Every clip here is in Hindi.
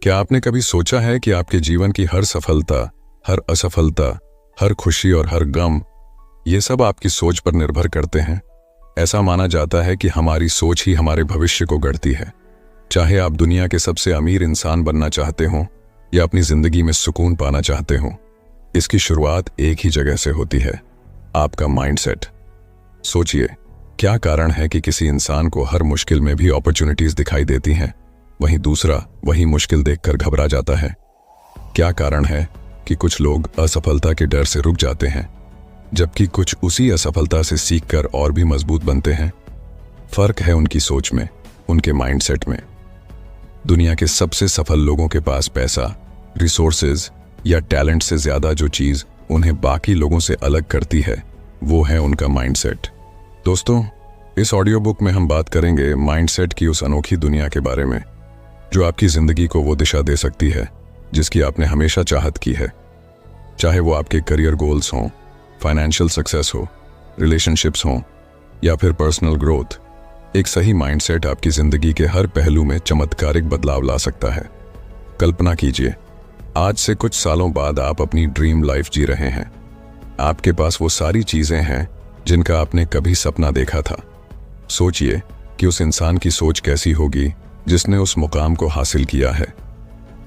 क्या आपने कभी सोचा है कि आपके जीवन की हर सफलता, हर असफलता, हर खुशी और हर गम, ये सब आपकी सोच पर निर्भर करते हैं? ऐसा माना जाता है कि हमारी सोच ही हमारे भविष्य को गढ़ती है। चाहे आप दुनिया के सबसे अमीर इंसान बनना चाहते हो या अपनी जिंदगी में सुकून पाना चाहते हो, इसकी शुरुआत एक ही जगह से होती है, आपका माइंडसेट। सोचिए, क्या कारण है कि किसी इंसान को हर मुश्किल में भी अपॉर्चुनिटीज दिखाई देती हैं, वहीं दूसरा वही मुश्किल देखकर घबरा जाता है? क्या कारण है कि कुछ लोग असफलता के डर से रुक जाते हैं, जबकि कुछ उसी असफलता से सीखकर और भी मजबूत बनते हैं? फर्क है उनकी सोच में, उनके माइंडसेट में। दुनिया के सबसे सफल लोगों के पास पैसा, रिसोर्सेज या टैलेंट से ज्यादा जो चीज उन्हें बाकी लोगों से अलग करती है, वो है उनका माइंडसेट। दोस्तों, इस ऑडियो बुक में हम बात करेंगे माइंडसेट की उस अनोखी दुनिया के बारे में जो आपकी जिंदगी को वो दिशा दे सकती है जिसकी आपने हमेशा चाहत की है। चाहे वो आपके करियर गोल्स हों, फाइनेंशियल सक्सेस हो, रिलेशनशिप्स हों या फिर पर्सनल ग्रोथ, एक सही माइंडसेट आपकी जिंदगी के हर पहलू में चमत्कारिक बदलाव ला सकता है। कल्पना कीजिए, आज से कुछ सालों बाद आप अपनी ड्रीम लाइफ जी रहे हैं। आपके पास वो सारी चीजें हैं जिनका आपने कभी सपना देखा था। सोचिए कि उस इंसान की सोच कैसी होगी जिसने उस मुकाम को हासिल किया है।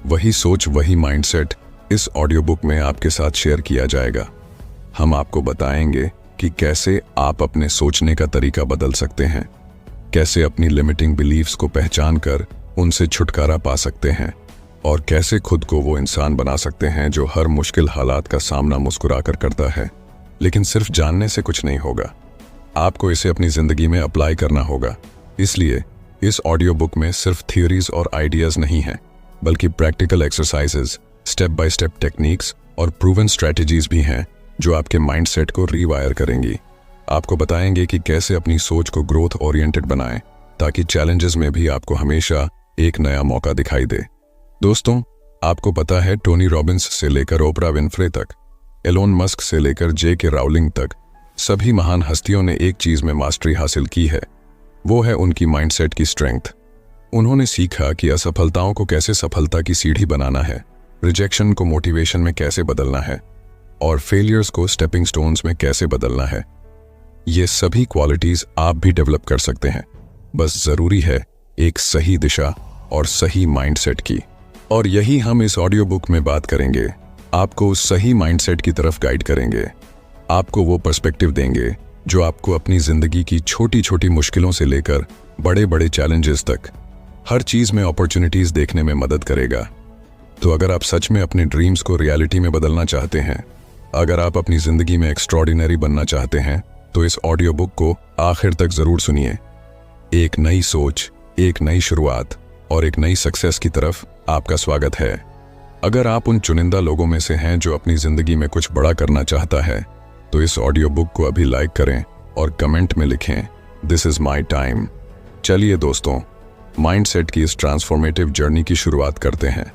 वही सोच, वही माइंडसेट इस ऑडियो बुक में आपके साथ शेयर किया जाएगा। हम आपको बताएंगे कि कैसे आप अपने सोचने का तरीका बदल सकते हैं, कैसे अपनी लिमिटिंग बिलीफ्स को पहचान कर उनसे छुटकारा पा सकते हैं और कैसे खुद को वो इंसान बना सकते हैं जो हर मुश्किल हालात का सामना मुस्कुराकर करता है। लेकिन सिर्फ जानने से कुछ नहीं होगा, आपको इसे अपनी जिंदगी में अप्लाई करना होगा। इसलिए इस ऑडियो बुक में सिर्फ थियोरीज और आइडियाज नहीं हैं, बल्कि practical exercises, step by step techniques और प्रूवन स्ट्रेटजीज भी हैं जो आपके माइंडसेट को रीवायर करेंगी। आपको बताएंगे कि कैसे अपनी सोच को ग्रोथ ओरिएंटेड बनाएं ताकि चैलेंजेस में भी आपको हमेशा एक नया मौका दिखाई दे। दोस्तों, आपको पता है, टोनी रॉबिन्स से लेकर ओपरा विनफ्रे तक, एलोन मस्क से लेकर जे.के. राउलिंग तक, सभी महान हस्तियों ने एक चीज में मास्टरी हासिल की है, वो है उनकी माइंडसेट की स्ट्रेंथ। उन्होंने सीखा कि असफलताओं को कैसे सफलता की सीढ़ी बनाना है, रिजेक्शन को मोटिवेशन में कैसे बदलना है और फेलियर्स को स्टेपिंग स्टोन्स में कैसे बदलना है। ये सभी क्वालिटीज आप भी डेवलप कर सकते हैं, बस जरूरी है एक सही दिशा और सही माइंडसेट की। और यही हम इस ऑडियो बुक में बात करेंगे। आपको उस सही माइंडसेट की तरफ गाइड करेंगे, आपको वो पर्सपेक्टिव देंगे जो आपको अपनी जिंदगी की छोटी छोटी मुश्किलों से लेकर बड़े बड़े चैलेंजेस तक हर चीज में अपॉर्चुनिटीज देखने में मदद करेगा। तो अगर आप सच में अपने ड्रीम्स को रियलिटी में बदलना चाहते हैं, अगर आप अपनी जिंदगी में एक्स्ट्रॉर्डिनरी बनना चाहते हैं, तो इस ऑडियो बुक को आखिर तक जरूर सुनिए। एक नई सोच, एक नई शुरुआत और एक नई सक्सेस की तरफ आपका स्वागत है। अगर आप उन चुनिंदा लोगों में से हैं जो अपनी जिंदगी में कुछ बड़ा करना चाहता है, तो इस ऑडियो बुक को अभी लाइक करें और कमेंट में लिखें, दिस इज माई टाइम। चलिए दोस्तों, माइंडसेट की इस ट्रांसफॉर्मेटिव जर्नी की शुरुआत करते हैं।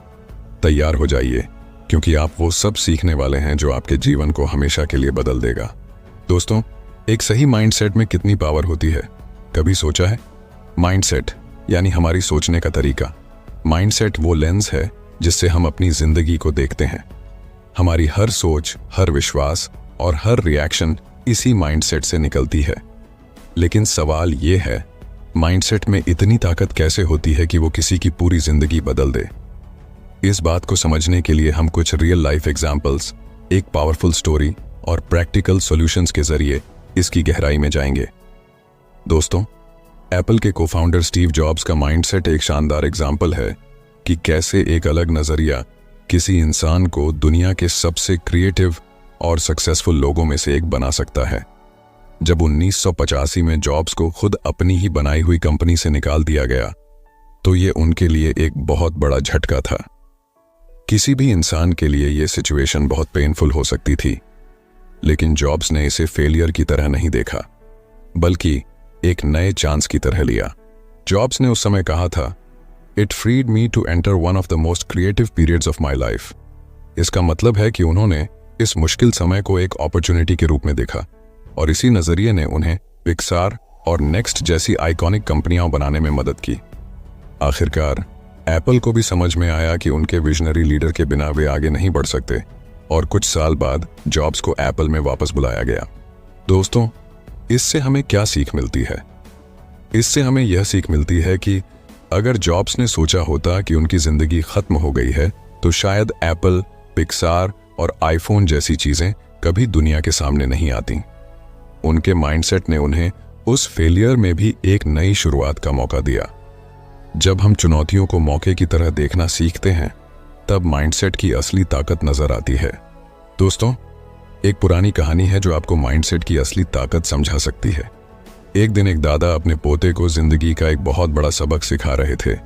तैयार हो जाइए, क्योंकि आप वो सब सीखने वाले हैं जो आपके जीवन को हमेशा के लिए बदल देगा। दोस्तों, एक सही माइंडसेट में कितनी पावर होती है, कभी सोचा है? माइंडसेट यानी हमारी सोचने का तरीका। माइंडसेट वो लेंस है जिससे हम अपनी जिंदगी को देखते हैं। हमारी हर सोच, हर विश्वास और हर रिएक्शन इसी माइंडसेट से निकलती है। लेकिन सवाल ये है, माइंडसेट में इतनी ताकत कैसे होती है कि वो किसी की पूरी जिंदगी बदल दे? इस बात को समझने के लिए हम कुछ रियल लाइफ एग्जाम्पल्स, एक पावरफुल स्टोरी और प्रैक्टिकल सॉल्यूशंस के जरिए इसकी गहराई में जाएंगे। दोस्तों, एप्पल के को-फाउंडर स्टीव जॉब्स का माइंडसेट एक शानदार एग्जाम्पल है कि कैसे एक अलग नजरिया किसी इंसान को दुनिया के सबसे क्रिएटिव और सक्सेसफुल लोगों में से एक बना सकता है। जब 1985 में जॉब्स को खुद अपनी ही बनाई हुई कंपनी से निकाल दिया गया, तो ये उनके लिए एक बहुत बड़ा झटका था। किसी भी इंसान के लिए ये सिचुएशन बहुत पेनफुल हो सकती थी, लेकिन जॉब्स ने इसे फेलियर की तरह नहीं देखा, बल्कि एक नए चांस की तरह लिया। जॉब्स ने उस समय कहा था, it freed me to enter one of the most creative periods of my life. इसका मतलब है कि उन्होंने इस मुश्किल समय को एक अपॉर्चुनिटी के रूप में देखा और इसी नजरिए ने उन्हें पिक्सार और नेक्स्ट जैसी आइकॉनिक कंपनियां बनाने में मदद की। आखिरकार एप्पल को भी समझ में आया कि उनके विजनरी लीडर के बिना वे आगे नहीं बढ़ सकते और कुछ साल बाद जॉब्स को एप्पल में वापस बुलाया गया। दोस्तों, इससे हमें क्या सीख मिलती है? इससे हमें यह सीख मिलती है कि अगर जॉब्स ने सोचा होता कि उनकी जिंदगी खत्म हो गई है तो शायद एप्पल, पिक्सार और आईफोन जैसी चीजें कभी दुनिया के सामने नहीं आती। उनके माइंडसेट ने उन्हें उस फेलियर में भी एक नई शुरुआत का मौका दिया। जब हम चुनौतियों को मौके की तरह देखना सीखते हैं तब माइंडसेट की असली ताकत नजर आती है। दोस्तों, एक पुरानी कहानी है जो आपको माइंडसेट की असली ताकत समझा सकती है। एक दिन एक दादा अपने पोते को जिंदगी का एक बहुत बड़ा सबक सिखा रहे थे।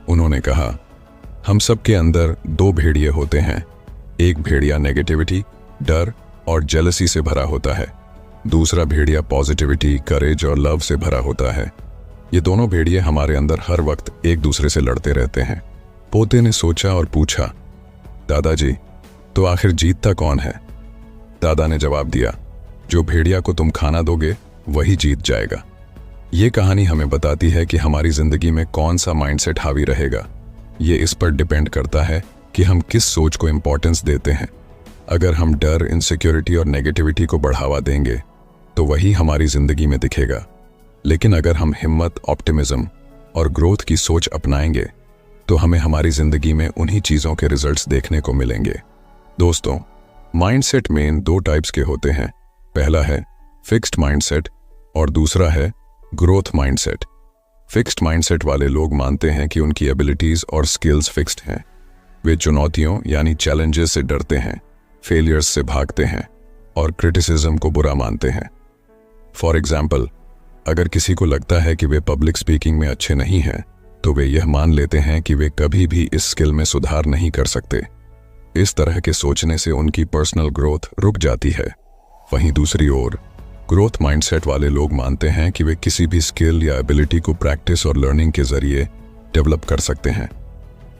उन्होंने कहा, हम सब के अंदर दो भेड़िए होते हैं। एक भेड़िया नेगेटिविटी, डर और जेलसी से भरा होता है। दूसरा भेड़िया पॉजिटिविटी, करेज और लव से भरा होता है। ये दोनों भेड़िए हमारे अंदर हर वक्त एक दूसरे से लड़ते रहते हैं। पोते ने सोचा और पूछा, दादाजी, तो आखिर जीतता कौन है? दादा ने जवाब दिया, जो भेड़िया को तुम खाना दोगे वही जीत जाएगा। ये कहानी हमें बताती है कि हमारी जिंदगी में कौन सा माइंडसेट हावी रहेगा। ये इस पर डिपेंड करता है कि हम किस सोच को इंपॉर्टेंस देते हैं। अगर हम डर, इनसिक्योरिटी और नेगेटिविटी को बढ़ावा देंगे तो वही हमारी जिंदगी में दिखेगा। लेकिन अगर हम हिम्मत, ऑप्टिमिज्म और ग्रोथ की सोच अपनाएंगे तो हमें हमारी जिंदगी में उन्हीं चीजों के रिजल्ट्स देखने को मिलेंगे। दोस्तों, माइंडसेट मेन दो टाइप्स के होते हैं। पहला है फिक्स्ड माइंडसेट और दूसरा है ग्रोथ माइंडसेट। फिक्स्ड माइंडसेट वाले लोग मानते हैं कि उनकी एबिलिटीज और स्किल्स फिक्स्ड हैं। वे चुनौतियों यानी चैलेंजेस से डरते हैं, फेलियर्स से भागते हैं और क्रिटिसिज्म को बुरा मानते हैं। फॉर एग्जाम्पल, अगर किसी को लगता है कि वे पब्लिक स्पीकिंग में अच्छे नहीं हैं तो वे यह मान लेते हैं कि वे कभी भी इस स्किल में सुधार नहीं कर सकते। इस तरह के सोचने से उनकी पर्सनल ग्रोथ रुक जाती है। वहीं दूसरी ओर ग्रोथ माइंडसेट वाले लोग मानते हैं कि वे किसी भी स्किल या एबिलिटी को प्रैक्टिस और लर्निंग के जरिए डेवलप कर सकते हैं।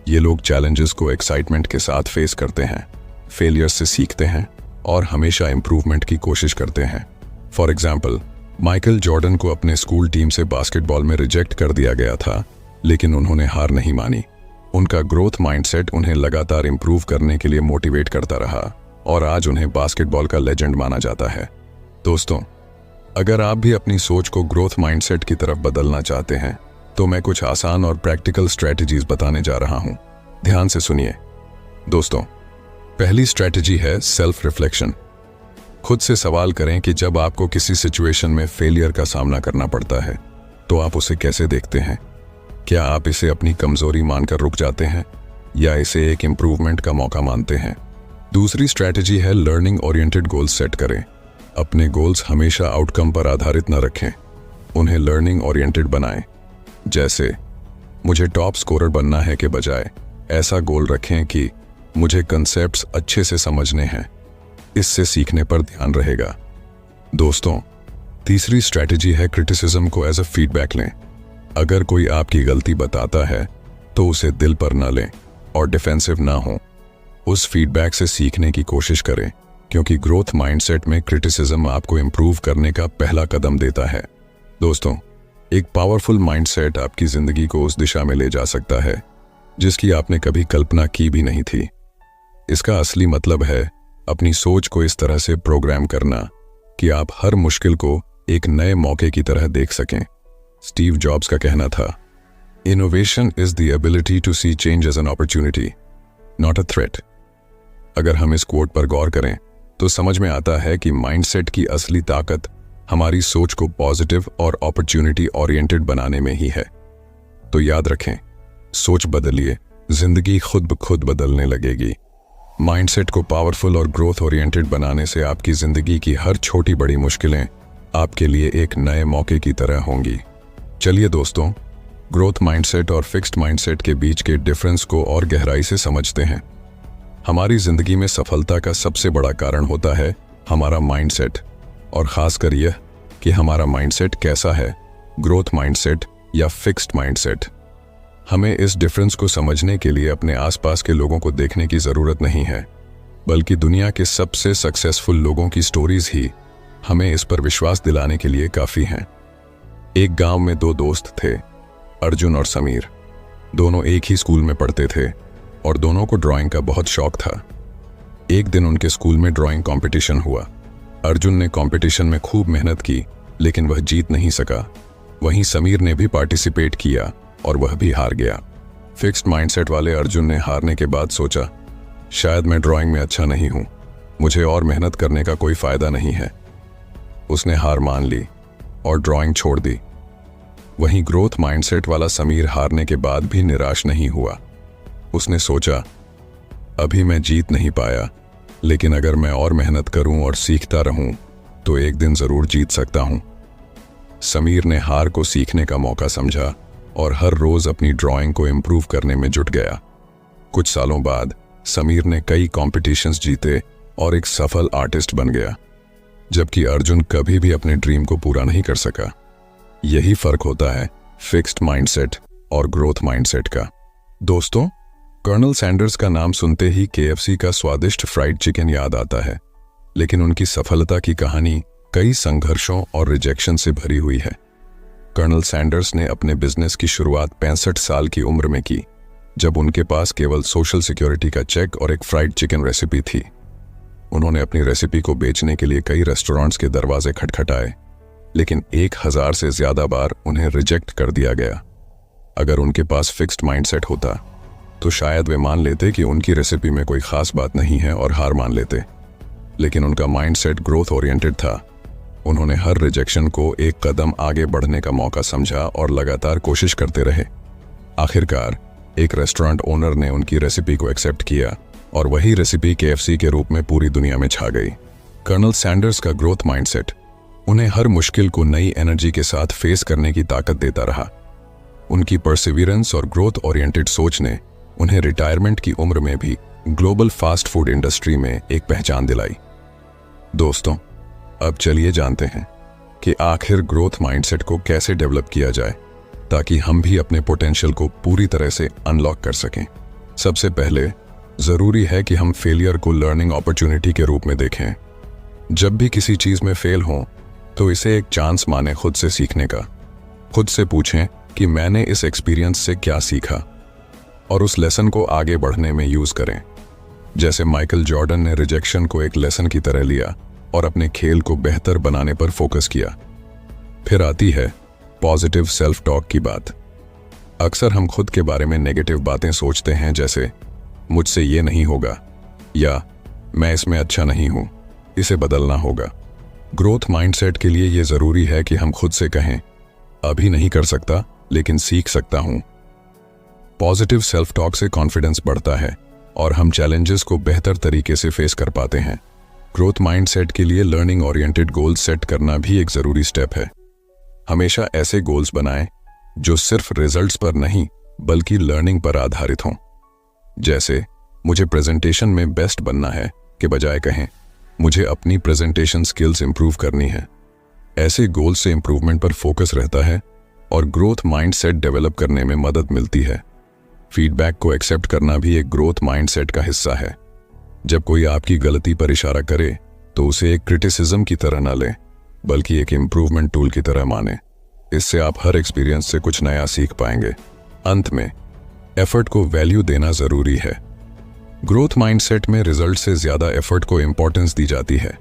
ये लोग चैलेंजेस को एक्साइटमेंट के साथ फेस करते हैं, फेलियर्स से सीखते हैं और हमेशा इंप्रूवमेंट की कोशिश करते हैं। फॉर एग्जाम्पल, माइकल जॉर्डन को अपने स्कूल टीम से बास्केटबॉल में रिजेक्ट कर दिया गया था, लेकिन उन्होंने हार नहीं मानी। उनका ग्रोथ माइंडसेट उन्हें लगातार इंप्रूव करने के लिए मोटिवेट करता रहा और आज उन्हें बास्केटबॉल का लेजेंड माना जाता है। दोस्तों, अगर आप भी अपनी सोच को ग्रोथ माइंडसेट की तरफ बदलना चाहते हैं तो मैं कुछ आसान और प्रैक्टिकल स्ट्रेटजीज बताने जा रहा हूं। ध्यान से सुनिए। दोस्तों, पहली स्ट्रेटजी है सेल्फ रिफ्लेक्शन। खुद से सवाल करें कि जब आपको किसी सिचुएशन में फेलियर का सामना करना पड़ता है तो आप उसे कैसे देखते हैं। क्या आप इसे अपनी कमजोरी मानकर रुक जाते हैं या इसे एक इंप्रूवमेंट का मौका मानते हैं? दूसरी स्ट्रेटजी है लर्निंग ओरिएंटेड गोल्स सेट करें। अपने गोल्स हमेशा आउटकम पर आधारित न रखें, उन्हें लर्निंग ओरिएंटेड बनाएं। जैसे मुझे टॉप स्कोरर बनना है के बजाय ऐसा गोल रखें कि मुझे कंसेप्ट्स अच्छे से समझने हैं। इससे सीखने पर ध्यान रहेगा। दोस्तों, तीसरी स्ट्रेटजी है क्रिटिसिज्म को एज अ फीडबैक लें। अगर कोई आपकी गलती बताता है तो उसे दिल पर न लें और डिफेंसिव ना हो। उस फीडबैक से सीखने की कोशिश करें, क्योंकि ग्रोथ माइंडसेट में क्रिटिसिज्म आपको इंप्रूव करने का पहला कदम देता है। दोस्तों, एक पावरफुल माइंडसेट आपकी जिंदगी को उस दिशा में ले जा सकता है जिसकी आपने कभी कल्पना की भी नहीं थी। इसका असली मतलब है अपनी सोच को इस तरह से प्रोग्राम करना कि आप हर मुश्किल को एक नए मौके की तरह देख सकें। स्टीव जॉब्स का कहना था, innovation is the ability to see change as an opportunity, not a threat. अगर हम इस कोट पर गौर करें तो समझ में आता है कि माइंडसेट की असली ताकत हमारी सोच को पॉजिटिव और अपॉर्चुनिटी ओरिएंटेड बनाने में ही है। तो याद रखें, सोच बदलिए, जिंदगी खुद ब खुद बदलने लगेगी। माइंडसेट को पावरफुल और ग्रोथ ओरिएंटेड बनाने से आपकी जिंदगी की हर छोटी बड़ी मुश्किलें आपके लिए एक नए मौके की तरह होंगी। चलिए दोस्तों, ग्रोथ माइंडसेट और फिक्स्ड माइंडसेट के बीच के डिफरेंस को और गहराई से समझते हैं। हमारी जिंदगी में सफलता का सबसे बड़ा कारण होता है हमारा माइंडसेट, और खासकर यह कि हमारा माइंडसेट कैसा है, ग्रोथ माइंडसेट या फिक्स्ड माइंडसेट। हमें इस डिफरेंस को समझने के लिए अपने आसपास के लोगों को देखने की जरूरत नहीं है, बल्कि दुनिया के सबसे सक्सेसफुल लोगों की स्टोरीज ही हमें इस पर विश्वास दिलाने के लिए काफी हैं। एक गांव में दो दोस्त थे, अर्जुन और समीर। दोनों एक ही स्कूल में पढ़ते थे और दोनों को ड्राइंग का बहुत शौक था। एक दिन उनके स्कूल में ड्राइंग कंपटीशन हुआ। अर्जुन ने कंपटीशन में खूब मेहनत की, लेकिन वह जीत नहीं सका। वहीं समीर ने भी पार्टिसिपेट किया और वह भी हार गया। फिक्स्ड माइंडसेट वाले अर्जुन ने हारने के बाद सोचा, शायद मैं ड्राइंग में अच्छा नहीं हूं, मुझे और मेहनत करने का कोई फायदा नहीं है। उसने हार मान ली और ड्राइंग छोड़ दी। वहीं ग्रोथ माइंडसेट वाला समीर हारने के बाद भी निराश नहीं हुआ। उसने सोचा, अभी मैं जीत नहीं पाया, लेकिन अगर मैं और मेहनत करूं और सीखता रहूं तो एक दिन जरूर जीत सकता हूं। समीर ने हार को सीखने का मौका समझा और हर रोज अपनी ड्राइंग को इम्प्रूव करने में जुट गया। कुछ सालों बाद समीर ने कई कॉम्पिटिशन्स जीते और एक सफल आर्टिस्ट बन गया, जबकि अर्जुन कभी भी अपने ड्रीम को पूरा नहीं कर सका। यही फर्क होता है फिक्स्ड माइंडसेट और ग्रोथ माइंडसेट का। दोस्तों, कर्नल सैंडर्स का नाम सुनते ही KFC का स्वादिष्ट फ्राइड चिकन याद आता है, लेकिन उनकी सफलता की कहानी कई संघर्षों और रिजेक्शन से भरी हुई है। कर्नल सैंडर्स ने अपने बिजनेस की शुरुआत 65 साल की उम्र में की, जब उनके पास केवल सोशल सिक्योरिटी का चेक और एक फ्राइड चिकन रेसिपी थी। उन्होंने अपनी रेसिपी को बेचने के लिए कई रेस्टोरेंट्स के दरवाजे खटखटाए, लेकिन 1000 से ज्यादा बार उन्हें रिजेक्ट कर दिया गया। अगर उनके पास फिक्स्ड माइंडसेट होता तो शायद वे मान लेते कि उनकी रेसिपी में कोई खास बात नहीं है और हार मान लेते, लेकिन उनका माइंडसेट ग्रोथ ओरिएंटेड था। उन्होंने हर रिजेक्शन को एक कदम आगे बढ़ने का मौका समझा और लगातार कोशिश करते रहे। आखिरकार एक रेस्टोरेंट ओनर ने उनकी रेसिपी को एक्सेप्ट किया और वही रेसिपी KFC के रूप में पूरी दुनिया में छा गई। कर्नल सैंडर्स का ग्रोथ माइंडसेट उन्हें हर मुश्किल को नई एनर्जी के साथ फेस करने की ताकत देता रहा। उनकी परसिवियरेंस और ग्रोथ ओरिएंटेड सोच ने उन्हें रिटायरमेंट की उम्र में भी ग्लोबल फास्ट फूड इंडस्ट्री में एक पहचान दिलाई। दोस्तों, अब चलिए जानते हैं कि आखिर ग्रोथ माइंडसेट को कैसे डेवलप किया जाए ताकि हम भी अपने पोटेंशियल को पूरी तरह से अनलॉक कर सकें। सबसे पहले जरूरी है कि हम फेलियर को लर्निंग अपॉर्चुनिटी के रूप में देखें। जब भी किसी चीज में फेल हों तो इसे एक चांस माने खुद से सीखने का। खुद से पूछें कि मैंने इस एक्सपीरियंस से क्या सीखा और उस लेसन को आगे बढ़ने में यूज करें। जैसे माइकल जॉर्डन ने रिजेक्शन को एक लेसन की तरह लिया और अपने खेल को बेहतर बनाने पर फोकस किया। फिर आती है पॉजिटिव सेल्फ टॉक की बात। अक्सर हम खुद के बारे में नेगेटिव बातें सोचते हैं, जैसे मुझसे ये नहीं होगा या मैं इसमें अच्छा नहीं हूं, इसे बदलना होगा। ग्रोथ माइंडसेट के लिए यह जरूरी है कि हम खुद से कहें, अभी नहीं कर सकता लेकिन सीख सकता हूं। पॉजिटिव सेल्फ टॉक से कॉन्फिडेंस बढ़ता है और हम चैलेंजेस को बेहतर तरीके से फेस कर पाते हैं। ग्रोथ माइंडसेट के लिए लर्निंग ओरिएंटेड गोल्स सेट करना भी एक जरूरी स्टेप है। हमेशा ऐसे गोल्स बनाएं जो सिर्फ रिजल्ट्स पर नहीं बल्कि लर्निंग पर आधारित हों। जैसे मुझे प्रेजेंटेशन में बेस्ट बनना है के बजाय कहें मुझे अपनी प्रेजेंटेशन स्किल्स इंप्रूव करनी है। ऐसे गोल से इंप्रूवमेंट पर फोकस रहता है और ग्रोथ माइंडसेट डेवलप करने में मदद मिलती है। फीडबैक को एक्सेप्ट करना भी एक ग्रोथ माइंडसेट का हिस्सा है। जब कोई आपकी गलती पर इशारा करे तो उसे एक क्रिटिसिज्म की तरह न लें बल्कि एक इंप्रूवमेंट टूल की तरह माने। इससे आप हर एक्सपीरियंस से कुछ नया सीख पाएंगे। अंत में एफर्ट को वैल्यू देना जरूरी है। ग्रोथ माइंडसेट में रिजल्ट से ज्यादा एफर्ट को इंपॉर्टेंस दी जाती है।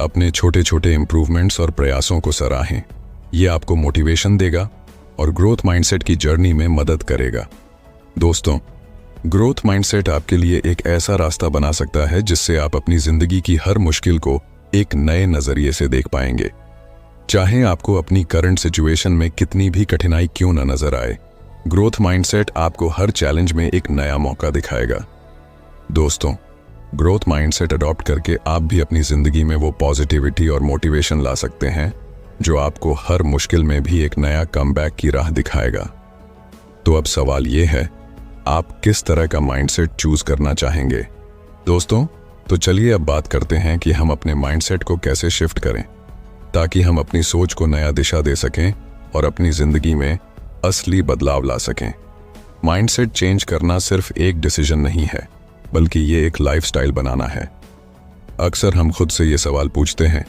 अपने छोटे छोटे इंप्रूवमेंट्स और प्रयासों को सराहें। ये आपको मोटिवेशन देगा और ग्रोथ माइंडसेट की जर्नी में मदद करेगा। दोस्तों, ग्रोथ माइंडसेट आपके लिए एक ऐसा रास्ता बना सकता है जिससे आप अपनी जिंदगी की हर मुश्किल को एक नए नजरिए से देख पाएंगे। चाहे आपको अपनी करंट सिचुएशन में कितनी भी कठिनाई क्यों न नजर आए, ग्रोथ माइंडसेट आपको हर चैलेंज में एक नया मौका दिखाएगा। दोस्तों, ग्रोथ माइंडसेट अडॉप्ट करके आप भी अपनी जिंदगी में वो पॉजिटिविटी और मोटिवेशन ला सकते हैं जो आपको हर मुश्किल में भी एक नया कमबैक की राह दिखाएगा। तो अब सवाल ये है, आप किस तरह का माइंडसेट चूज करना चाहेंगे? दोस्तों, तो चलिए अब बात करते हैं कि हम अपने माइंडसेट को कैसे शिफ्ट करें ताकि हम अपनी सोच को नया दिशा दे सकें और अपनी जिंदगी में असली बदलाव ला सकें। माइंडसेट चेंज करना सिर्फ एक डिसीजन नहीं है, बल्कि ये एक लाइफस्टाइल बनाना है। अक्सर हम खुद से ये सवाल पूछते हैं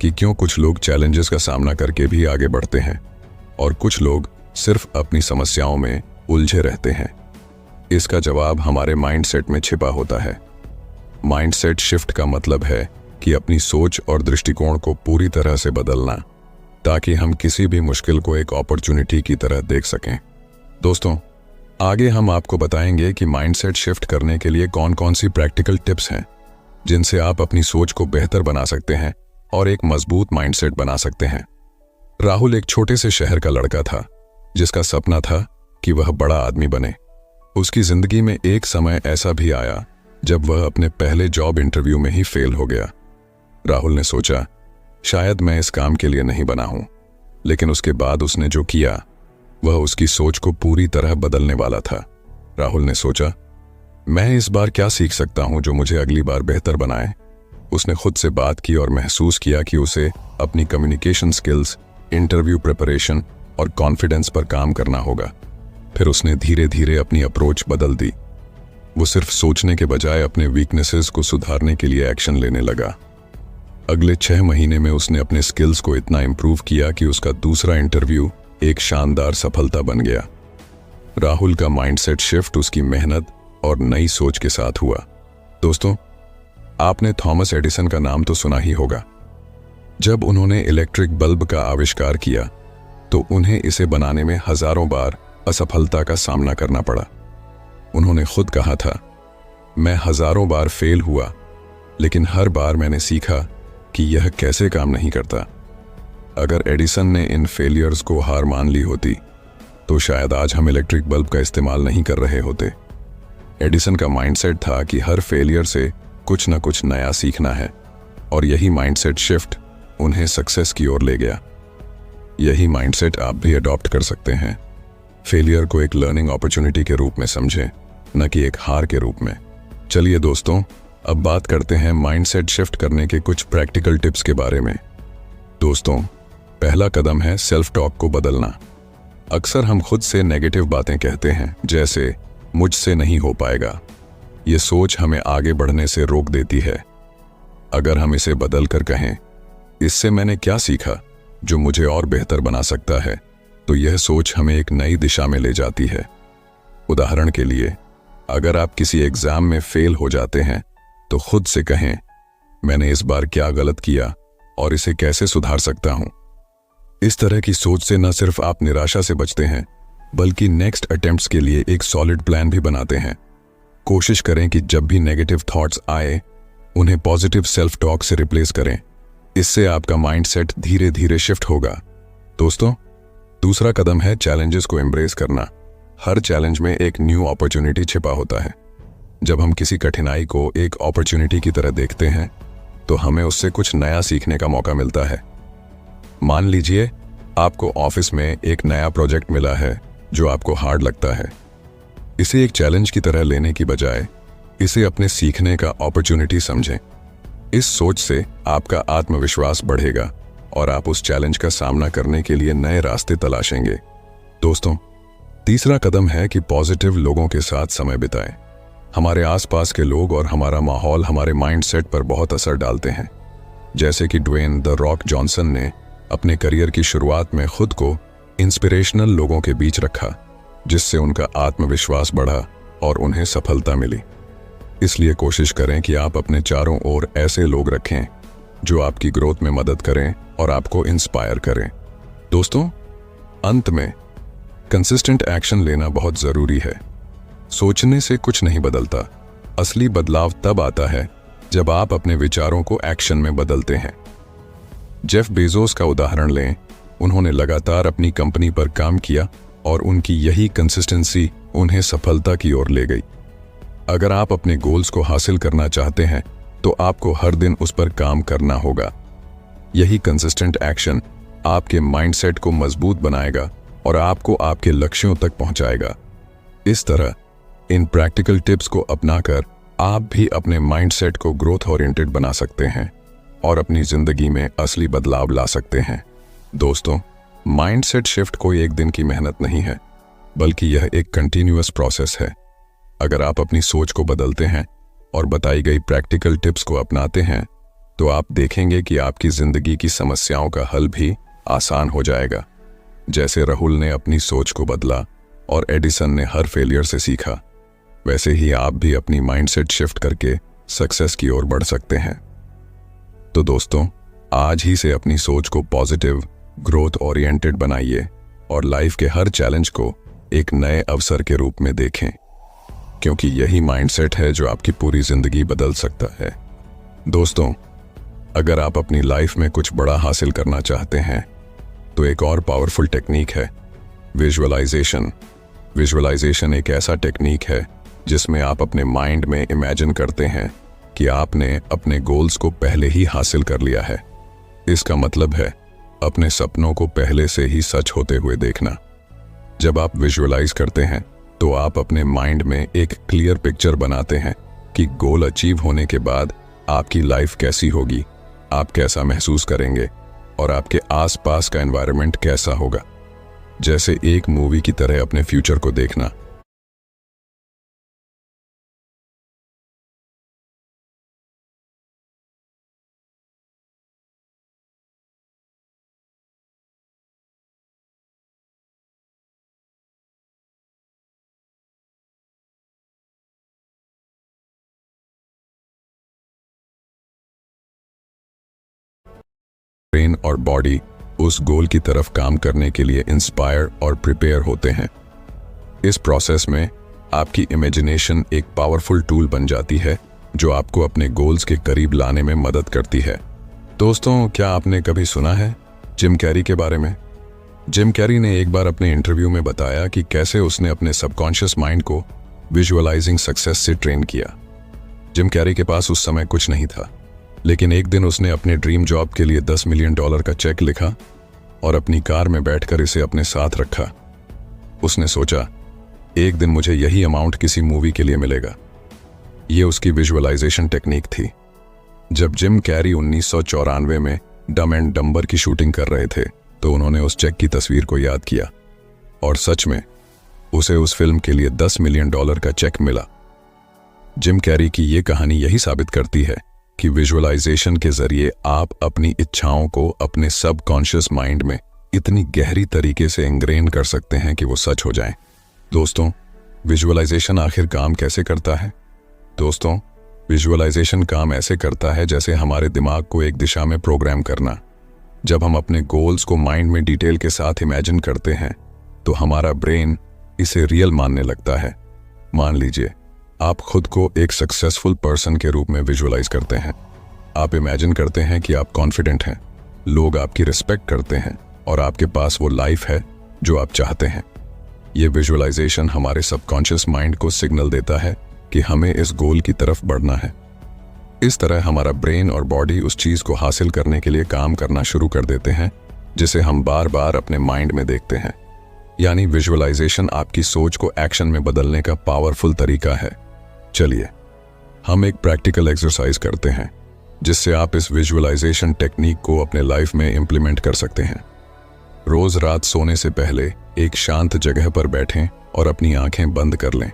कि क्यों कुछ लोग चैलेंजेस का सामना करके भी आगे बढ़ते हैं और कुछ लोग सिर्फ अपनी समस्याओं में उलझे रहते हैं? इसका जवाब हमारे माइंडसेट में छिपा होता है। माइंडसेट शिफ्ट का मतलब है कि अपनी सोच और दृष्टिकोण को पूरी तरह से बदलना, ताकि हम किसी भी मुश्किल को एक अपॉर्चुनिटी की तरह देख सकें। दोस्तों, आगे हम आपको बताएंगे कि माइंडसेट शिफ्ट करने के लिए कौन कौन सी प्रैक्टिकल टिप्स हैं जिनसे आप अपनी सोच को बेहतर बना सकते हैं और एक मजबूत माइंडसेट बना सकते हैं। राहुल एक छोटे से शहर का लड़का था जिसका सपना था कि वह बड़ा आदमी बने। उसकी जिंदगी में एक समय ऐसा भी आया जब वह अपने पहले जॉब इंटरव्यू में ही फेल हो गया। राहुल ने सोचा, शायद मैं इस काम के लिए नहीं बना हूं, लेकिन उसके बाद उसने जो किया वह उसकी सोच को पूरी तरह बदलने वाला था। राहुल ने सोचा, मैं इस बार क्या सीख सकता हूं जो मुझे अगली बार बेहतर बनाए। उसने खुद से बात की और महसूस किया कि उसे अपनी कम्युनिकेशन स्किल्स, इंटरव्यू प्रिपरेशन और कॉन्फिडेंस पर काम करना होगा। फिर उसने धीरे धीरे अपनी अप्रोच बदल दी। वो सिर्फ सोचने के बजाय अपने वीकनेसेस को सुधारने के लिए एक्शन लेने लगा। अगले 6 महीने में उसने अपने स्किल्स को इतना इंप्रूव किया कि उसका दूसरा इंटरव्यू एक शानदार सफलता बन गया। राहुल का माइंडसेट शिफ्ट उसकी मेहनत और नई सोच के साथ हुआ। दोस्तों, आपने थॉमस एडिसन का नाम तो सुना ही होगा। जब उन्होंने इलेक्ट्रिक बल्ब का आविष्कार किया तो उन्हें इसे बनाने में हजारों बार असफलता का सामना करना पड़ा। उन्होंने खुद कहा था, मैं हजारों बार फेल हुआ, लेकिन हर बार मैंने सीखा कि यह कैसे काम नहीं करता। अगर एडिसन ने इन फेलियर्स को हार मान ली होती तो शायद आज हम इलेक्ट्रिक बल्ब का इस्तेमाल नहीं कर रहे होते। एडिसन का माइंडसेट था कि हर फेलियर से कुछ न कुछ नया सीखना है, और यही माइंडसेट शिफ्ट उन्हें सक्सेस की ओर ले गया। यही माइंडसेट आप भी अडॉप्ट कर सकते हैं। फेलियर को एक लर्निंग अपॉर्चुनिटी के रूप में समझें, न कि एक हार के रूप में। चलिए दोस्तों, अब बात करते हैं माइंडसेट शिफ्ट करने के कुछ प्रैक्टिकल टिप्स के बारे में। दोस्तों, पहला कदम है सेल्फ टॉक को बदलना। अक्सर हम खुद से नेगेटिव बातें कहते हैं, जैसे मुझसे नहीं हो पाएगा। ये सोच हमें आगे बढ़ने से रोक देती है। अगर हम इसे बदल कर कहें, इससे मैंने क्या सीखा जो मुझे और बेहतर बना सकता है, तो यह सोच हमें एक नई दिशा में ले जाती है। उदाहरण के लिए, अगर आप किसी एग्जाम में फेल हो जाते हैं तो खुद से कहें, मैंने इस बार क्या गलत किया और इसे कैसे सुधार सकता हूं। इस तरह की सोच से न सिर्फ आप निराशा से बचते हैं, बल्कि नेक्स्ट अटेम्प्ट्स के लिए एक सॉलिड प्लान भी बनाते हैं। कोशिश करें कि जब भी नेगेटिव थॉट्स आए, उन्हें पॉजिटिव सेल्फ टॉक से रिप्लेस करें। इससे आपका माइंडसेट धीरे धीरे शिफ्ट होगा। दोस्तों, दूसरा कदम है चैलेंजेस को एम्ब्रेस करना। हर चैलेंज में एक न्यू अपॉर्चुनिटी छिपा होता है। जब हम किसी कठिनाई को एक अपॉर्चुनिटी की तरह देखते हैं तो हमें उससे कुछ नया सीखने का मौका मिलता है। मान लीजिए आपको ऑफिस में एक नया प्रोजेक्ट मिला है जो आपको हार्ड लगता है। इसे एक चैलेंज की तरह लेने की बजाय इसे अपने सीखने का अपॉर्चुनिटी समझें। इस सोच से आपका आत्मविश्वास बढ़ेगा और आप उस चैलेंज का सामना करने के लिए नए रास्ते तलाशेंगे। दोस्तों, तीसरा कदम है कि पॉजिटिव लोगों के साथ समय बिताएं। हमारे आसपास के लोग और हमारा माहौल हमारे माइंडसेट पर बहुत असर डालते हैं। जैसे कि ड्वेन द रॉक जॉनसन ने अपने करियर की शुरुआत में खुद को इंस्पिरेशनल लोगों के बीच रखा, जिससे उनका आत्मविश्वास बढ़ा और उन्हें सफलता मिली। इसलिए कोशिश करें कि आप अपने चारों ओर ऐसे लोग रखें जो आपकी ग्रोथ में मदद करें और आपको इंस्पायर करें। दोस्तों, अंत में कंसिस्टेंट एक्शन लेना बहुत जरूरी है। सोचने से कुछ नहीं बदलता। असली बदलाव तब आता है जब आप अपने विचारों को एक्शन में बदलते हैं। जेफ बेजोस का उदाहरण लें। उन्होंने लगातार अपनी कंपनी पर काम किया और उनकी यही कंसिस्टेंसी उन्हें सफलता की ओर ले गई। अगर आप अपने गोल्स को हासिल करना चाहते हैं तो आपको हर दिन उस पर काम करना होगा। यही कंसिस्टेंट एक्शन आपके माइंडसेट को मजबूत बनाएगा और आपको आपके लक्ष्यों तक पहुंचाएगा। इस तरह इन प्रैक्टिकल टिप्स को अपनाकर आप भी अपने माइंडसेट को ग्रोथ ओरिएंटेड बना सकते हैं और अपनी जिंदगी में असली बदलाव ला सकते हैं। दोस्तों, माइंडसेट शिफ्ट कोई एक दिन की मेहनत नहीं है, बल्कि यह एक कंटिन्यूअस प्रोसेस है। अगर आप अपनी सोच को बदलते हैं और बताई गई प्रैक्टिकल टिप्स को अपनाते हैं तो आप देखेंगे कि आपकी जिंदगी की समस्याओं का हल भी आसान हो जाएगा। जैसे राहुल ने अपनी सोच को बदला, और एडिसन ने हर फेलियर से सीखा, वैसे ही आप भी अपनी माइंडसेट शिफ्ट करके सक्सेस की ओर बढ़ सकते हैं। तो दोस्तों, आज ही से अपनी सोच को पॉजिटिव, ग्रोथ ओरिएंटेड बनाइए और लाइफ के हर चैलेंज को एक नए अवसर के रूप में देखें, क्योंकि यही माइंडसेट है जो आपकी पूरी जिंदगी बदल सकता है। दोस्तों, अगर आप अपनी लाइफ में कुछ बड़ा हासिल करना चाहते हैं तो एक और पावरफुल टेक्निक है विजुअलाइजेशन। विजुअलाइजेशन एक ऐसा टेक्निक है जिसमें आप अपने माइंड में इमेजिन करते हैं कि आपने अपने गोल्स को पहले ही हासिल कर लिया है। इसका मतलब है अपने सपनों को पहले से ही सच होते हुए देखना। जब आप विजुअलाइज करते हैं तो आप अपने माइंड में एक क्लियर पिक्चर बनाते हैं कि गोल अचीव होने के बाद आपकी लाइफ कैसी होगी, आप कैसा महसूस करेंगे और आपके आसपास का एनवायरनमेंट कैसा होगा। जैसे एक मूवी की तरह अपने फ्यूचर को देखना। ब्रेन और बॉडी उस गोल की तरफ काम करने के लिए इंस्पायर और प्रिपेयर होते हैं। इस प्रोसेस में आपकी इमेजिनेशन एक पावरफुल टूल बन जाती है जो आपको अपने गोल्स के करीब लाने में मदद करती है। दोस्तों, क्या आपने कभी सुना है जिम कैरी के बारे में? जिम कैरी ने एक बार अपने इंटरव्यू में बताया कि कैसे उसने अपने सबकॉन्शियस माइंड को विजुअलाइजिंग सक्सेस से ट्रेन किया। जिम कैरी के पास उस समय कुछ नहीं था, लेकिन एक दिन उसने अपने ड्रीम जॉब के लिए $10 मिलियन का चेक लिखा और अपनी कार में बैठकर इसे अपने साथ रखा। उसने सोचा, एक दिन मुझे यही अमाउंट किसी मूवी के लिए मिलेगा। ये उसकी विजुअलाइजेशन टेक्निक थी। जब जिम कैरी 1994 में डम एंड डम्बर की शूटिंग कर रहे थे तो उन्होंने उस चेक की तस्वीर को याद किया और सच में उसे उस फिल्म के लिए $10 मिलियन का चेक मिला। जिम कैरी की ये कहानी यही साबित करती है कि विजुअलाइजेशन के जरिए आप अपनी इच्छाओं को अपने सबकॉन्शियस माइंड में इतनी गहरी तरीके से इंग्रेन कर सकते हैं कि वो सच हो जाएं। दोस्तों, विजुअलाइजेशन आखिर काम कैसे करता है? दोस्तों, विजुअलाइजेशन काम ऐसे करता है जैसे हमारे दिमाग को एक दिशा में प्रोग्राम करना। जब हम अपने गोल्स को माइंड में डिटेल के साथ इमेजिन करते हैं तो हमारा ब्रेन इसे रियल मानने लगता है। मान लीजिए आप खुद को एक सक्सेसफुल पर्सन के रूप में विजुअलाइज करते हैं। आप इमेजिन करते हैं कि आप कॉन्फिडेंट हैं, लोग आपकी रिस्पेक्ट करते हैं और आपके पास वो लाइफ है जो आप चाहते हैं। ये विजुअलाइजेशन हमारे सबकॉन्शियस माइंड को सिग्नल देता है कि हमें इस गोल की तरफ बढ़ना है। इस तरह हमारा ब्रेन और बॉडी उस चीज को हासिल करने के लिए काम करना शुरू कर देते हैं जिसे हम बार बार अपने माइंड में देखते हैं। यानी विजुअलाइजेशन आपकी सोच को एक्शन में बदलने का पावरफुल तरीका है। चलिए हम एक प्रैक्टिकल एक्सरसाइज करते हैं जिससे आप इस विजुअलाइजेशन टेक्निक को अपने लाइफ में इंप्लीमेंट कर सकते हैं। रोज रात सोने से पहले एक शांत जगह पर बैठें और अपनी आंखें बंद कर लें।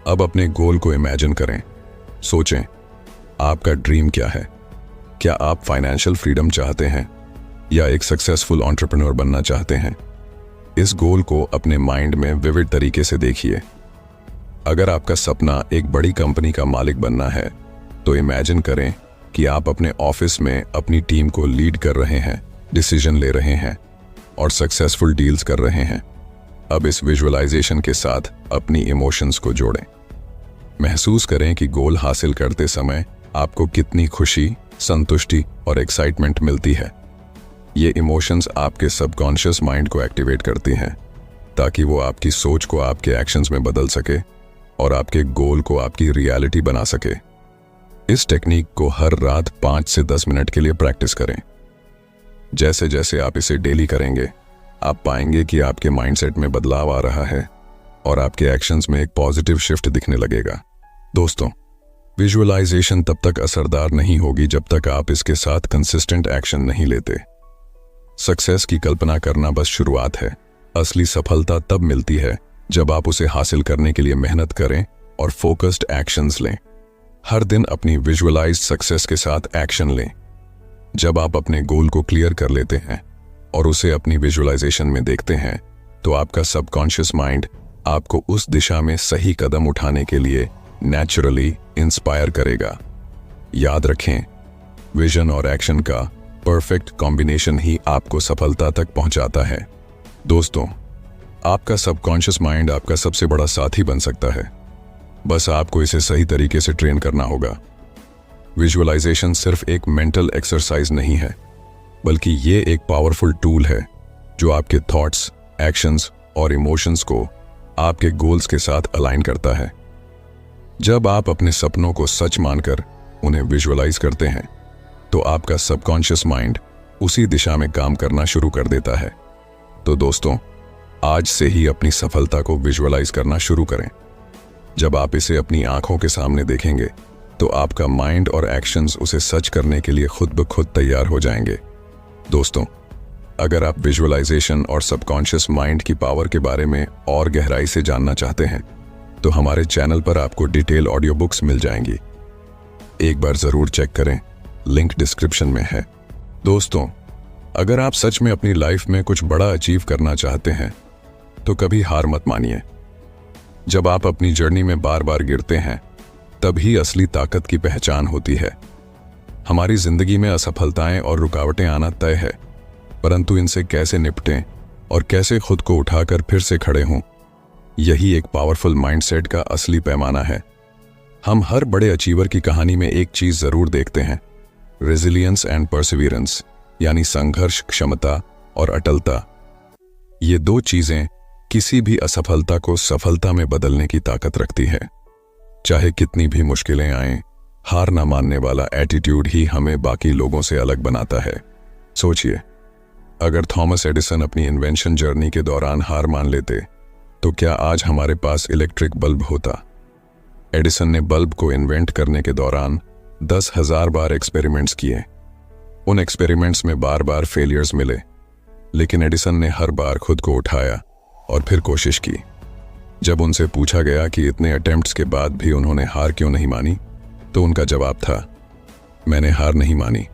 अब अपने गोल को इमेजिन करें। सोचें, आपका ड्रीम क्या है? क्या आप फाइनेंशियल फ्रीडम चाहते हैं या एक सक्सेसफुल एंटरप्रेन्योर बनना चाहते हैं? इस गोल को अपने माइंड में विविड तरीके से देखिए। अगर आपका सपना एक बड़ी कंपनी का मालिक बनना है तो इमेजिन करें कि आप अपने ऑफिस में अपनी टीम को लीड कर रहे हैं, डिसीजन ले रहे हैं और सक्सेसफुल डील्स कर रहे हैं। अब इस विजुअलाइजेशन के साथ अपनी इमोशंस को जोड़ें। महसूस करें कि गोल हासिल करते समय आपको कितनी खुशी, संतुष्टि और एक्साइटमेंट मिलती है। ये इमोशंस आपके सबकॉन्शियस माइंड को एक्टिवेट करती हैं ताकि वो आपकी सोच को आपके एक्शंस में बदल सके और आपके गोल को आपकी रियलिटी बना सके। इस टेक्निक को हर रात 5 से 10 मिनट के लिए प्रैक्टिस करें। जैसे जैसे आप इसे डेली करेंगे, आप पाएंगे कि आपके माइंडसेट में बदलाव आ रहा है और आपके एक्शंस में एक पॉजिटिव शिफ्ट दिखने लगेगा। दोस्तों, विजुअलाइजेशन तब तक असरदार नहीं होगी जब तक आप इसके साथ कंसिस्टेंट एक्शन नहीं लेते। सक्सेस की कल्पना करना बस शुरुआत है। असली सफलता तब मिलती है जब आप उसे हासिल करने के लिए मेहनत करें और फोकस्ड एक्शंस लें। हर दिन अपनी विजुअलाइज्ड सक्सेस के साथ एक्शन लें। जब आप अपने गोल को क्लियर कर लेते हैं और उसे अपनी विजुअलाइजेशन में देखते हैं तो आपका सबकॉन्शियस माइंड आपको उस दिशा में सही कदम उठाने के लिए नेचुरली इंस्पायर करेगा। याद रखें, विजन और एक्शन का परफेक्ट कॉम्बिनेशन ही आपको सफलता तक पहुंचाता है। दोस्तों, आपका सबकॉन्शियस माइंड आपका सबसे बड़ा साथी बन सकता है, बस आपको इसे सही तरीके से ट्रेन करना होगा। विजुअलाइजेशन सिर्फ एक मेंटल एक्सरसाइज नहीं है, बल्कि ये एक पावरफुल टूल है जो आपके थॉट्स, एक्शंस और इमोशंस को आपके गोल्स के साथ अलाइन करता है। जब आप अपने सपनों को सच मानकर उन्हें विजुअलाइज करते हैं, तो आपका सबकॉन्शियस माइंड उसी दिशा में काम करना शुरू कर देता है। तो दोस्तों, आज से ही अपनी सफलता को विजुअलाइज करना शुरू करें। जब आप इसे अपनी आंखों के सामने देखेंगे, तो आपका माइंड और एक्शंस उसे सच करने के लिए खुद ब खुद तैयार हो जाएंगे। दोस्तों, अगर आप विजुअलाइजेशन और सबकॉन्शियस माइंड की पावर के बारे में और गहराई से जानना चाहते हैं, तो हमारे चैनल पर आपको डिटेल ऑडियो बुक्स मिल जाएंगी। एक बार जरूर चेक करें, लिंक डिस्क्रिप्शन में है। दोस्तों, अगर आप सच में अपनी लाइफ में कुछ बड़ा अचीव करना चाहते हैं, तो कभी हार मत मानिए। जब आप अपनी जर्नी में बार बार गिरते हैं, तभी असली ताकत की पहचान होती है। हमारी जिंदगी में असफलताएं और रुकावटें आना तय है, परंतु इनसे कैसे निपटें और कैसे खुद को उठाकर फिर से खड़े हों, यही एक पावरफुल माइंडसेट का असली पैमाना है। हम हर बड़े अचीवर की कहानी में एक चीज जरूर देखते हैं, रेजिलियंस एंड परसिवियरेंस, यानी संघर्ष, क्षमता और अटलता। ये दो चीजें किसी भी असफलता को सफलता में बदलने की ताकत रखती है। चाहे कितनी भी मुश्किलें आएं, हार ना मानने वाला एटीट्यूड ही हमें बाकी लोगों से अलग बनाता है। सोचिए, अगर थॉमस एडिसन अपनी इन्वेंशन जर्नी के दौरान हार मान लेते, तो क्या आज हमारे पास इलेक्ट्रिक बल्ब होता? एडिसन ने बल्ब को इन्वेंट करने के दौरान 10,000 बार एक्सपेरिमेंट्स किए। उन एक्सपेरिमेंट्स में बार बार फेलियर्स मिले, लेकिन एडिसन ने हर बार खुद को उठाया और फिर कोशिश की। जब उनसे पूछा गया कि इतने अटेम्प्ट्स के बाद भी उन्होंने हार क्यों नहीं मानी, तो उनका जवाब था, मैंने हार नहीं मानी,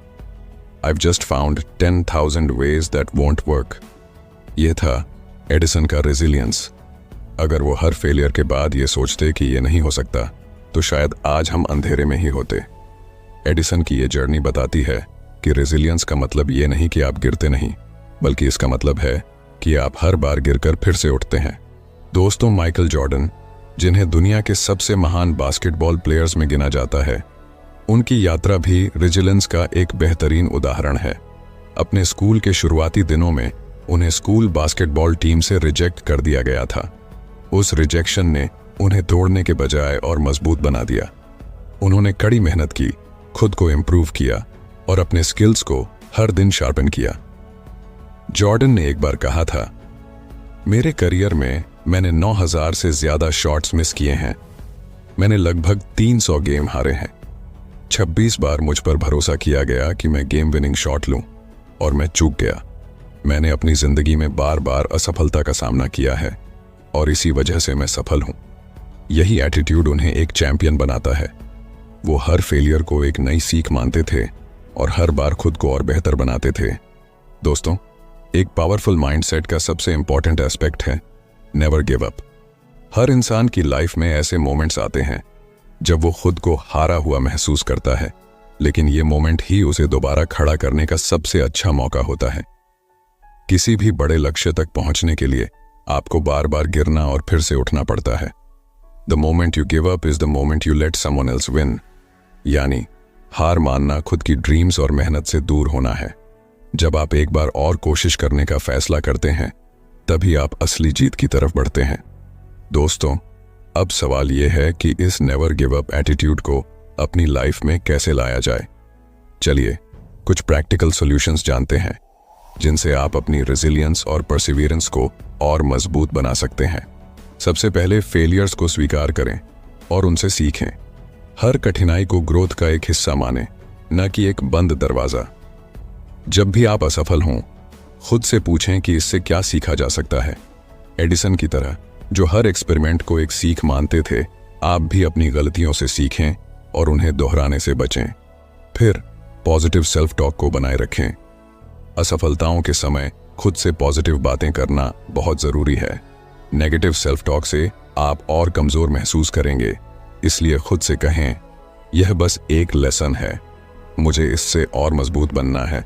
I've just found 10,000 ways that won't work। ये था एडिसन का रेजिलियंस। अगर वो हर फेलियर के बाद ये सोचते कि ये नहीं हो सकता, तो शायद आज हम अंधेरे में ही होते। एडिसन की ये जर्नी बताती है कि रेजिलियंस का मतलब ये नहीं कि आप गिरते नहीं, बल्कि इसका मतलब है कि आप हर बार गिरकर फिर से उठते हैं। दोस्तों, माइकल जॉर्डन, जिन्हें दुनिया के सबसे महान बास्केटबॉल प्लेयर्स में गिना जाता है, उनकी यात्रा भी रेजिलियंस का एक बेहतरीन उदाहरण है। अपने स्कूल के शुरुआती दिनों में उन्हें स्कूल बास्केटबॉल टीम से रिजेक्ट कर दिया गया था। उस रिजेक्शन ने उन्हें तोड़ने के बजाय और मजबूत बना दिया। उन्होंने कड़ी मेहनत की, खुद को इम्प्रूव किया और अपने स्किल्स को हर दिन शार्पन किया। जॉर्डन ने एक बार कहा था, मेरे करियर में मैंने 9,000 से ज्यादा शॉट्स मिस किए हैं। मैंने लगभग 300 गेम हारे हैं। 26 बार मुझ पर भरोसा किया गया कि मैं गेम विनिंग शॉट लूं, और मैं चूक गया। मैंने अपनी जिंदगी में बार बार असफलता का सामना किया है, और इसी वजह से मैं सफल हूं। यही एटीट्यूड उन्हें एक चैंपियन बनाता है। वो हर फेलियर को एक नई सीख मानते थे और हर बार खुद को और बेहतर बनाते थे। दोस्तों, एक पावरफुल माइंडसेट का सबसे इंपॉर्टेंट एस्पेक्ट है नेवर गिव अप। हर इंसान की लाइफ में ऐसे मोमेंट्स आते हैं जब वो खुद को हारा हुआ महसूस करता है, लेकिन ये मोमेंट ही उसे दोबारा खड़ा करने का सबसे अच्छा मौका होता है। किसी भी बड़े लक्ष्य तक पहुंचने के लिए आपको बार बार गिरना और फिर से उठना पड़ता है। The moment you give up is the moment you let someone else win. यानी हार मानना खुद की ड्रीम्स और मेहनत से दूर होना है। जब आप एक बार और कोशिश करने का फैसला करते हैं, तभी आप असली जीत की तरफ बढ़ते हैं। दोस्तों, अब सवाल यह है कि इस नेवर गिव अप एटीट्यूड को अपनी लाइफ में कैसे लाया जाए। चलिए कुछ प्रैक्टिकल सॉल्यूशंस जानते हैं जिनसे आप अपनी रेजिलियंस और परसिवियरेंस को और मजबूत बना सकते हैं। सबसे पहले फेलियर्स को स्वीकार करें और उनसे सीखें। हर कठिनाई को ग्रोथ का एक हिस्सा मानें, न कि एक बंद दरवाजा। जब भी आप असफल हों, खुद से पूछें कि इससे क्या सीखा जा सकता है। एडिसन की तरह जो हर एक्सपेरिमेंट को एक सीख मानते थे, आप भी अपनी गलतियों से सीखें और उन्हें दोहराने से बचें। फिर पॉजिटिव सेल्फ टॉक को बनाए रखें। असफलताओं के समय खुद से पॉजिटिव बातें करना बहुत जरूरी है। नेगेटिव सेल्फ टॉक से आप और कमजोर महसूस करेंगे। इसलिए खुद से कहें, यह बस एक लेसन है, मुझे इससे और मजबूत बनना है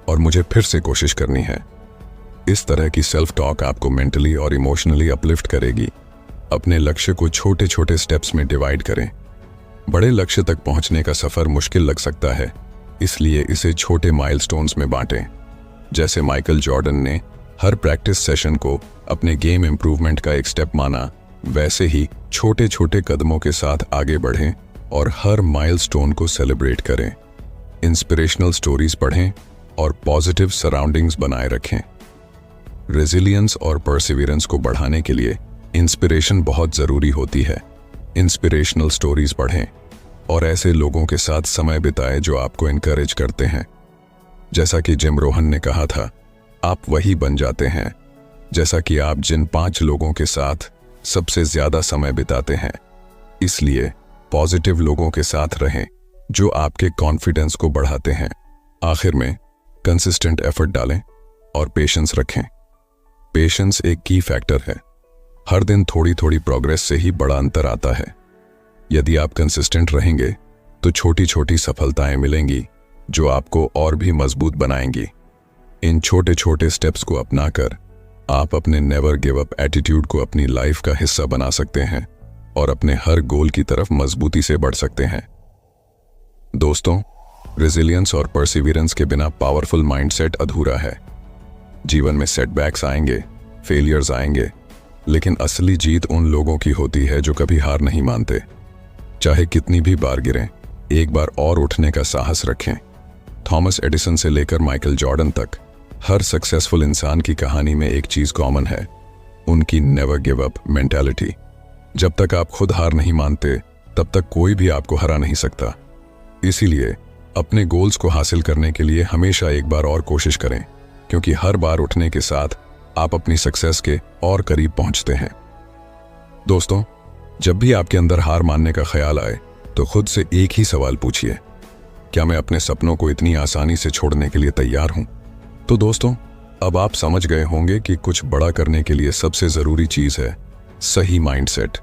और मुझे फिर से कोशिश करनी है। इस तरह की सेल्फ टॉक आपको मेंटली और इमोशनली अपलिफ्ट करेगी। अपने लक्ष्य को छोटे छोटे स्टेप्स में डिवाइड करें। बड़े लक्ष्य तक पहुंचने का सफर मुश्किल लग सकता है, इसलिए इसे छोटे माइलस्टोन्स में बांटें। जैसे माइकल जॉर्डन ने हर प्रैक्टिस सेशन को अपने गेम इंप्रूवमेंट का एक स्टेप माना, वैसे ही छोटे छोटे कदमों के साथ आगे बढ़ें और हर माइलस्टोन को सेलिब्रेट करें। इंस्पिरेशनल स्टोरीज पढ़ें और पॉजिटिव सराउंडिंग्स बनाए रखें। रेजिलियंस और परसिवियरेंस को बढ़ाने के लिए इंस्पिरेशन बहुत ज़रूरी होती है। इंस्पिरेशनल स्टोरीज पढ़ें और ऐसे लोगों के साथ समय बिताएं जो आपको इनकरेज करते हैं। जैसा कि जिम रोहन ने कहा था, आप वही बन जाते हैं जैसा कि आप जिन 5 लोगों के साथ सबसे ज़्यादा समय बिताते हैं। इसलिए पॉजिटिव लोगों के साथ रहें जो आपके कॉन्फिडेंस को बढ़ाते हैं। आखिर में कंसिस्टेंट एफर्ट डालें और पेशेंस रखें। पेशेंस एक की फैक्टर है। हर दिन थोड़ी थोड़ी प्रोग्रेस से ही बड़ा अंतर आता है। यदि आप कंसिस्टेंट रहेंगे तो छोटी छोटी सफलताएं मिलेंगी जो आपको और भी मजबूत बनाएंगी। इन छोटे छोटे स्टेप्स को अपनाकर आप अपने नेवर गिव अप एटीट्यूड को अपनी लाइफ का हिस्सा बना सकते हैं और अपने हर गोल की तरफ मजबूती से बढ़ सकते हैं। दोस्तों, रेजिलियंस और परसिवियरेंस के बिना पावरफुल माइंडसेट अधूरा है। जीवन में सेटबैक्स आएंगे, फेलियर्स आएंगे, लेकिन असली जीत उन लोगों की होती है जो कभी हार नहीं मानते। चाहे कितनी भी बार गिरें, एक बार और उठने का साहस रखें। थॉमस एडिसन से लेकर माइकल जॉर्डन तक हर सक्सेसफुल इंसान की कहानी में एक चीज कॉमन है, उनकी नेवर गिव अप मेंटालिटी। जब तक आप खुद हार नहीं मानते, तब तक कोई भी आपको हरा नहीं सकता। इसीलिए अपने गोल्स को हासिल करने के लिए हमेशा एक बार और कोशिश करें, क्योंकि हर बार उठने के साथ आप अपनी सक्सेस के और करीब पहुंचते हैं। दोस्तों, जब भी आपके अंदर हार मानने का ख्याल आए तो खुद से एक ही सवाल पूछिए, क्या मैं अपने सपनों को इतनी आसानी से छोड़ने के लिए तैयार हूं? तो दोस्तों, अब आप समझ गए होंगे कि कुछ बड़ा करने के लिए सबसे जरूरी चीज है सही माइंडसेट।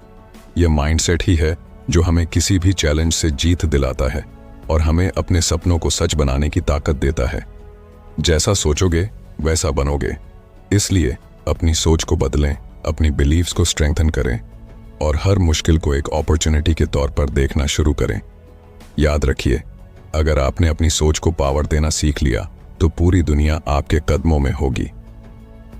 यह माइंडसेट ही है जो हमें किसी भी चैलेंज से जीत दिलाता है और हमें अपने सपनों को सच बनाने की ताकत देता है। जैसा सोचोगे वैसा बनोगे। इसलिए अपनी सोच को बदलें, अपनी बिलीव्स को स्ट्रेंथन करें और हर मुश्किल को एक अपॉर्चुनिटी के तौर पर देखना शुरू करें। याद रखिए, अगर आपने अपनी सोच को पावर देना सीख लिया तो पूरी दुनिया आपके कदमों में होगी।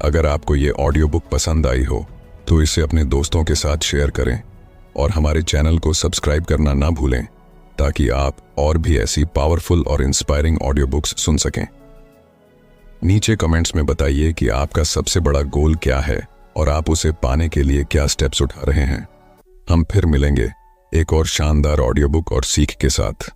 अगर आपको ये ऑडियो बुक पसंद आई हो तो इसे अपने दोस्तों के साथ शेयर करें और हमारे चैनल को सब्सक्राइब करना ना भूलें, ताकि आप और भी ऐसी पावरफुल और इंस्पायरिंग ऑडियो बुक्स सुन सकें। नीचे कमेंट्स में बताइए कि आपका सबसे बड़ा गोल क्या है और आप उसे पाने के लिए क्या स्टेप्स उठा रहे हैं। हम फिर मिलेंगे एक और शानदार ऑडियो बुक और सीख के साथ।